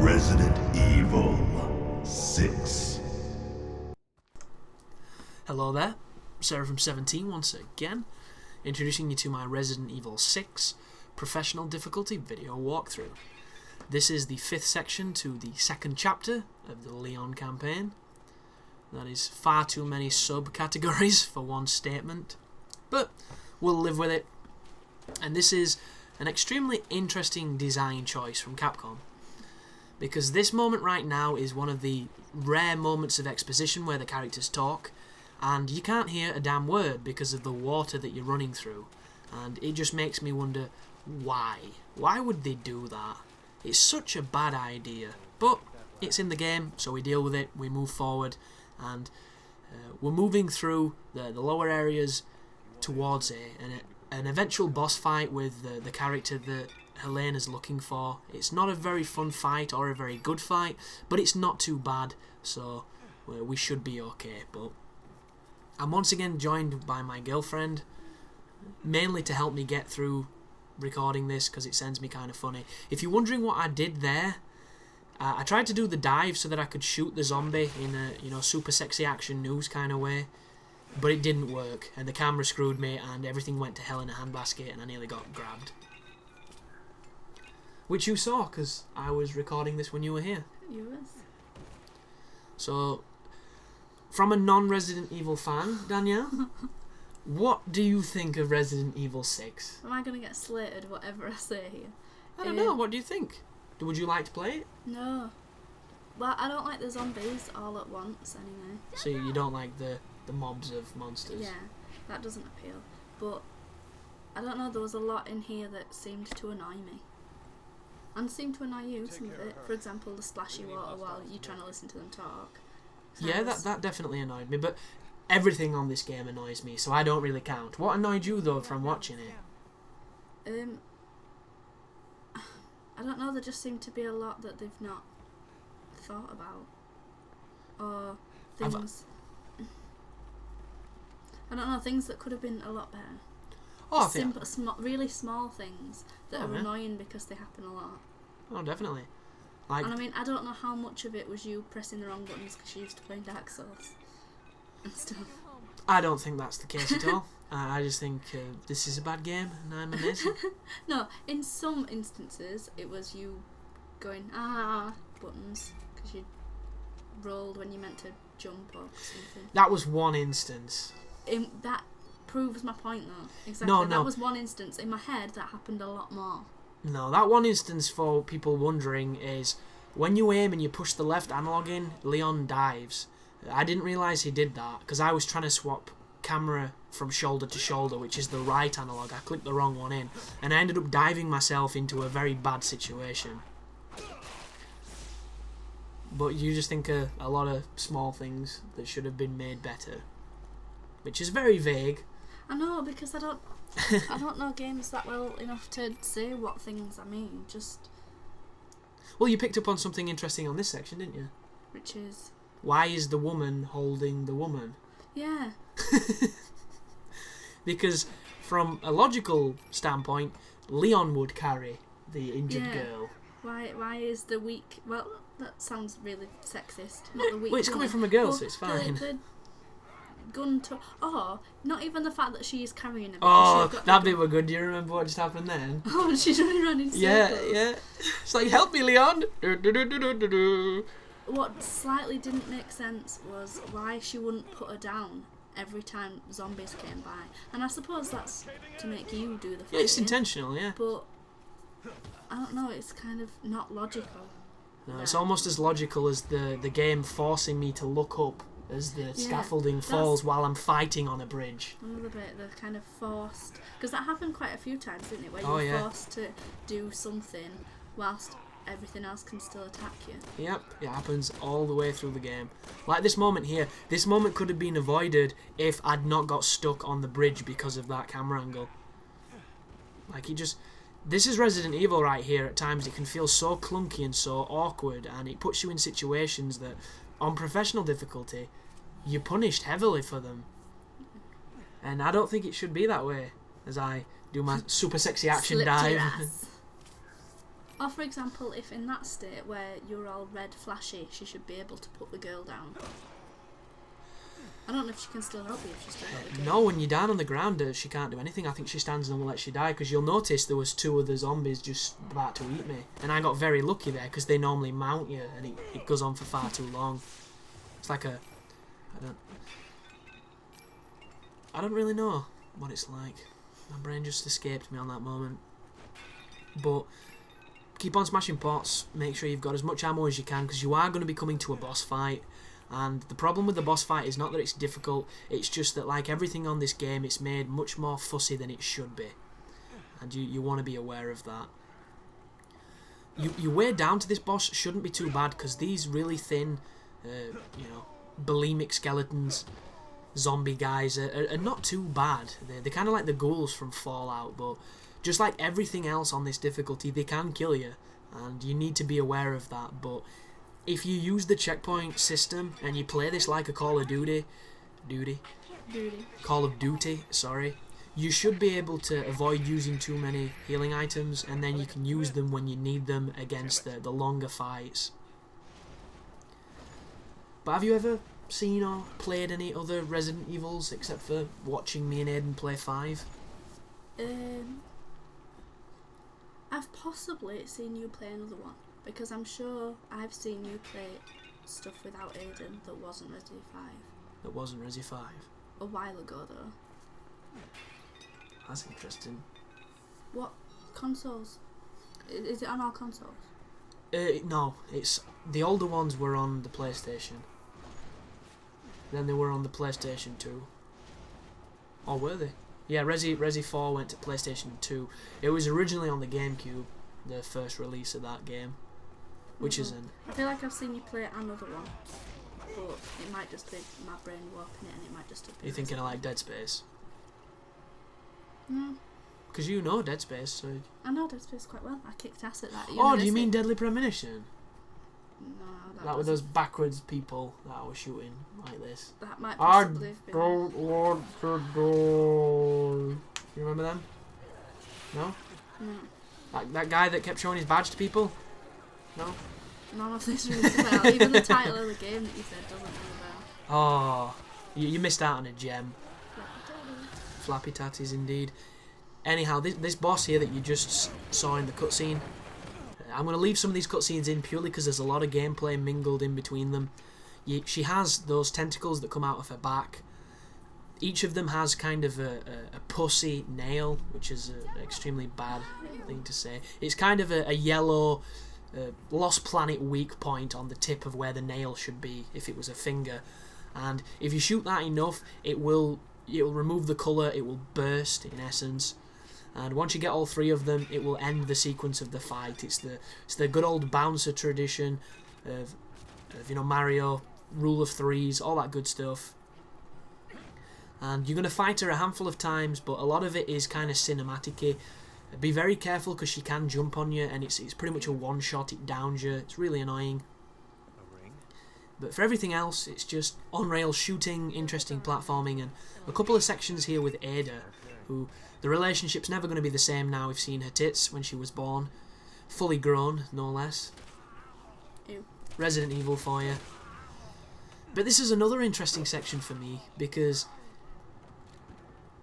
Resident Evil 6. Hello there, Seraphim17 once again, introducing you to my Resident Evil 6 professional difficulty video walkthrough. This is the 5th section to the 2nd chapter of the Leon campaign. That is far too many subcategories for one statement, but we'll live with it. And this is an extremely interesting design choice from Capcom, because this moment right now is one of the rare moments of exposition where the characters talk, and you can't hear a damn word because of the water that you're running through, and it just makes me wonder why. Why would they do that? It's such a bad idea, but it's in the game, so we deal with it, we move forward, and we're moving through the lower areas towards an eventual boss fight with the character that Helena's looking for. It's not a very fun fight or a very good fight, but it's not too bad, so we should be okay. But I'm once again joined by my girlfriend, mainly to help me get through recording this because it sends me kind of funny. If you're wondering what I did there, I tried to do the dive so that I could shoot the zombie in a super sexy action news kind of way, but it didn't work, and the camera screwed me, and everything went to hell in a handbasket, and I nearly got grabbed. Which you saw, because I was recording this when you were here. You was. So, from a non-Resident Evil fan, Danielle, what do you think of Resident Evil 6? Am I going to get slated whatever I say here? I don't know, what do you think? Would you like to play it? No. Well, I don't like the zombies all at once, anyway. So you don't like the mobs of monsters? Yeah, that doesn't appeal. But, I don't know, there was a lot in here that seemed to annoy me. And seemed to annoy you, some of it. For example, the splashy water while you're trying to listen to them talk. Yeah, that definitely annoyed me, but everything on this game annoys me, so I don't really count. What annoyed you, though, from watching it? I don't know, there just seemed to be a lot that they've not thought about. Or things... I don't know, things that could have been a lot better. Oh, Simple, really small things that are yeah. annoying because they happen a lot. Oh, definitely. Like, And I mean, I don't know how much of it was you pressing the wrong buttons because you used to play Dark Souls and stuff. I don't think that's the case at all. I just think this is a bad game and I'm amazing. No, in some instances it was you going buttons because you rolled when you meant to jump or something. That was one instance. That proves my point though. Exactly. No. That was one instance. In my head that happened a lot more. No, that one instance, for people wondering, is when you aim and you push the left analog in, Leon dives. I didn't realise he did that because I was trying to swap camera from shoulder to shoulder, which is the right analog. I clicked the wrong one in, and I ended up diving myself into a very bad situation. But you just think a lot of small things that should have been made better, which is very vague. I know, because I don't know games that well enough to say what things I mean. Just Well, you picked up on something interesting on this section, didn't you? which is Why is the woman holding the woman? yeah. Because from a logical standpoint, Leon would carry the injured girl. Why is the weak? Well, that sounds really sexist. Not the weak. Well, it's coming from a girl, so it's fine. The gun to not even the fact that she is carrying him. Oh, that bit were good. Do you remember what just happened then? Oh, she's running around in circles. Yeah. It's like, help me, Leon. Do. What slightly didn't make sense was why she wouldn't put her down every time zombies came by. And I suppose that's to make you do the fighting. Yeah, it's intentional, yeah. But I don't know, it's kind of not logical. No, it's almost as logical as the game forcing me to look up as the scaffolding falls while I'm fighting on a bridge. Another bit, they're kind of forced. Because that happened quite a few times, didn't it? Where you were forced to do something whilst everything else can still attack you. Yep, it happens all the way through the game. Like this moment here. This moment could have been avoided if I'd not got stuck on the bridge because of that camera angle. Like, this is Resident Evil right here. At times it can feel so clunky and so awkward, and it puts you in situations that, on professional difficulty, you're punished heavily for them. And I don't think it should be that way, as I do my super sexy action Slipped your dive. ass. Or for example, if in that state where you're all red flashy, she should be able to put the girl down. I don't know if she can still help you if she's still got the girl. No, when you're down on the ground, she can't do anything. I think she stands and lets you die, because you'll notice there was 2 other zombies just about to eat me. And I got very lucky there, because they normally mount you, and it goes on for far too long. It's like a... I don't really know what it's like. My brain just escaped me on that moment. But keep on smashing pots. Make sure you've got as much ammo as you can, because you are going to be coming to a boss fight. And the problem with the boss fight is not that it's difficult, it's just that, like everything on this game, it's made much more fussy than it should be. And you want to be aware of that. Your way down to this boss shouldn't be too bad, because these really thin, bulimic skeletons, zombie guys, are not too bad. They're kind of like the ghouls from Fallout, but just like everything else on this difficulty, they can kill you, and you need to be aware of that. But if you use the checkpoint system and you play this like a Call of Duty, sorry, you should be able to avoid using too many healing items, and then you can use them when you need them against the longer fights. But have you ever seen or played any other Resident Evils except for watching me and Aiden play 5? I've possibly seen you play another one, because I'm sure I've seen you play stuff without Aiden that wasn't Resi 5. That wasn't Resi 5? A while ago though. That's interesting. What consoles? Is it on all consoles? No, it's the older ones were on the PlayStation. Then they were on the PlayStation 2. Or were they? Yeah, Resi 4 went to PlayStation 2. It was originally on the GameCube, the first release of that game. Which isn't. I feel like I've seen you play another one, but it might just be my brain warping it, and it might just have been... You're thinking of like Dead Space? No. Because you know Dead Space, so... I know Dead Space quite well. I kicked ass at that. Oh, do you mean Deadly Premonition? No, that were those backwards people that I was shooting like this. That might possibly have been... don't want to die. You remember them? No? No. That guy that kept showing his badge to people? No? None of this rings a bell. Even the title of the game that you said doesn't ring a bell. Oh, you missed out on a gem. Flappy tatties indeed. Anyhow, this boss here that you just saw in the cutscene, I'm going to leave some of these cutscenes in purely because there's a lot of gameplay mingled in between them. She has those tentacles that come out of her back. Each of them has kind of a pussy nail, which is an extremely bad thing to say. It's kind of a yellow... Lost Planet weak point on the tip of where the nail should be if it was a finger, and if you shoot that enough, it will remove the colour, it will burst in essence, and once you get all 3 of them, it will end the sequence of the fight. It's the good old bouncer tradition of Mario, rule of 3s, all that good stuff. And you're going to fight her a handful of times, but a lot of it is kind of cinematic-y. Be very careful because she can jump on you, and it's pretty much a one-shot, it downs you. It's really annoying. But for everything else, it's just on-rail shooting, interesting platforming, and a couple of sections here with Ada, who the relationship's never going to be the same now. We've seen her tits when she was born. Fully grown, no less. Ew. Resident Evil for you. But this is another interesting section for me, because...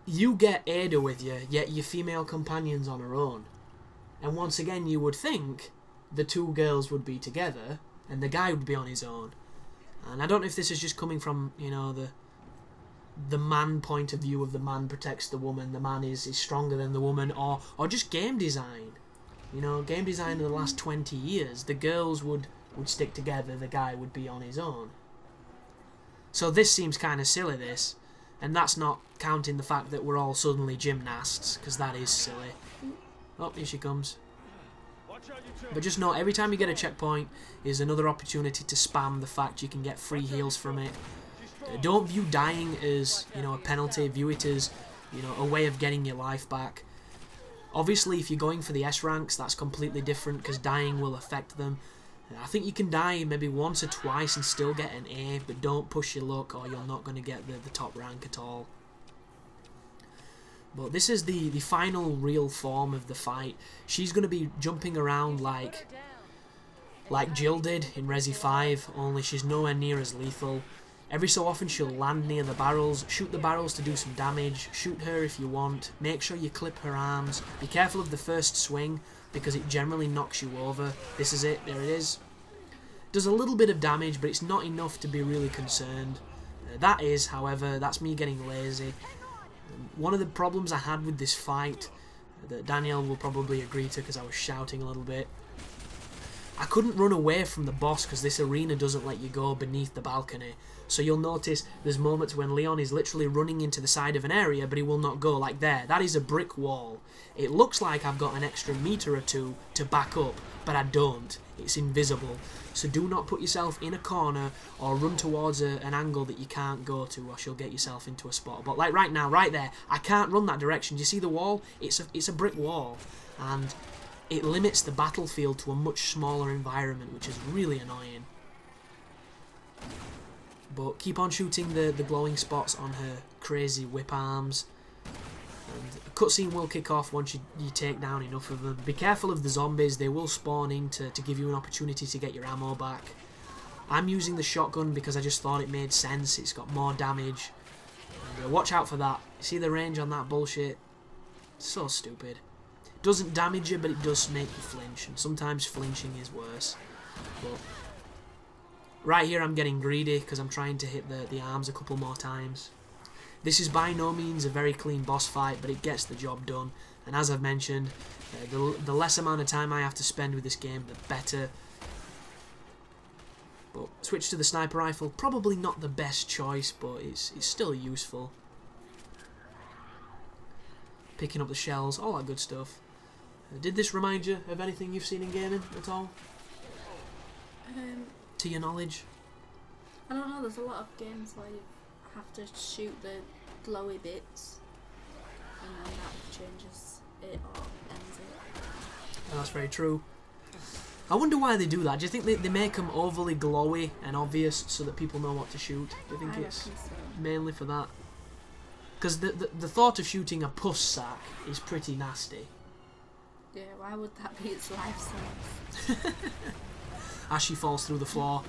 you get Ada with you, yet your female companion's on her own. And once again, you would think the 2 girls would be together, and the guy would be on his own. And I don't know if this is just coming from, the man point of view of the man protects the woman, the man is stronger than the woman, or just game design. Game design in the last 20 years, the girls would stick together, the guy would be on his own. So this seems kind of silly, this. And that's not counting the fact that we're all suddenly gymnasts, because that is silly. Oh, here she comes. But just know, every time you get a checkpoint is another opportunity to spam the fact you can get free heals from it. Don't view dying as, a penalty. View it as, a way of getting your life back. Obviously, if you're going for the S ranks, that's completely different, because dying will affect them. I think you can die maybe once or twice and still get an A, but don't push your luck or you're not going to get the top rank at all. But this is the final real form of the fight. She's going to be jumping around like Jill did in Resi 5, only she's nowhere near as lethal. Every so often she'll land near the barrels, shoot the barrels to do some damage, shoot her if you want, make sure you clip her arms, be careful of the first swing because it generally knocks you over. This is it, there it is. Does a little bit of damage, but it's not enough to be really concerned. That is, however, that's me getting lazy. One of the problems I had with this fight, that Danielle will probably agree to because I was shouting a little bit, I couldn't run away from the boss because this arena doesn't let you go beneath the balcony. So you'll notice there's moments when Leon is literally running into the side of an area, but he will not go, like there. That is a brick wall. It looks like I've got an extra meter or two to back up, but I don't. It's invisible. So do not put yourself in a corner or run towards an angle that you can't go to, or she'll get yourself into a spot. But like right now, right there, I can't run that direction. Do you see the wall? It's a brick wall, and it limits the battlefield to a much smaller environment, which is really annoying. But keep on shooting the glowing spots on her crazy whip arms. And a cutscene will kick off once you take down enough of them. Be careful of the zombies, they will spawn in to give you an opportunity to get your ammo back. I'm using the shotgun because I just thought it made sense, it's got more damage. And watch out for that. You see the range on that bullshit? So stupid. It doesn't damage you, but it does make you flinch, and sometimes flinching is worse. But right here I'm getting greedy because I'm trying to hit the arms a couple more times. This is by no means a very clean boss fight, but it gets the job done. And as I've mentioned, the less amount of time I have to spend with this game, the better. But switch to the sniper rifle, probably not the best choice, but it's still useful. Picking up the shells, all that good stuff. Did this remind you of anything you've seen in gaming at all? To your knowledge? I don't know, there's a lot of games where you have to shoot the glowy bits and then that changes it or ends it. Oh, that's very true. I wonder why they do that. Do you think they make them overly glowy and obvious so that people know what to shoot? Do you think it's mainly for that? Because the thought of shooting a pus sack is pretty nasty. Yeah, why would that be its life source? As she falls through the floor.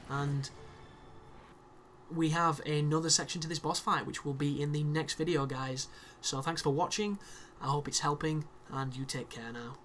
And we have another section to this boss fight, which will be in the next video, guys. So thanks for watching. I hope it's helping, and you take care now.